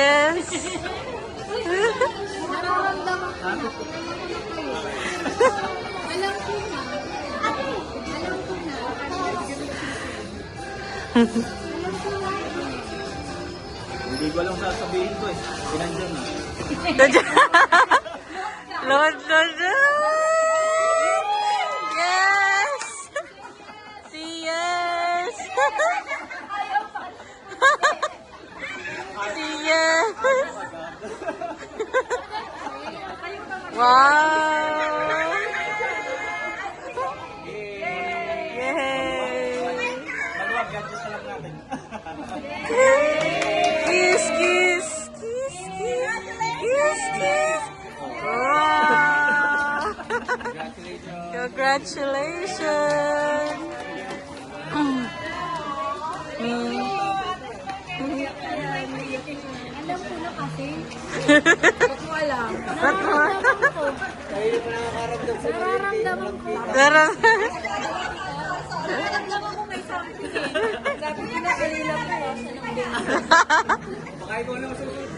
Yes. Nararamdaman ko na. Alam ko na. Alam ko na. Hindi ko lang sasabihin ko eh. Pinandyan na. Lord, Lord, yes! See, yes! See, yes! Wow! Yay! Maluwag, gadgets na lang natin. Kiss, kiss! Kiss, kiss! Kiss, kiss! Wow! Congratulations! Alam ko na kasi. Ba't mo alam? Nararamdaman ko. Nararamdaman ko. Nararamdaman ko may something eh. Sabi ko na kanila ko. Baka ikaw na masusunod.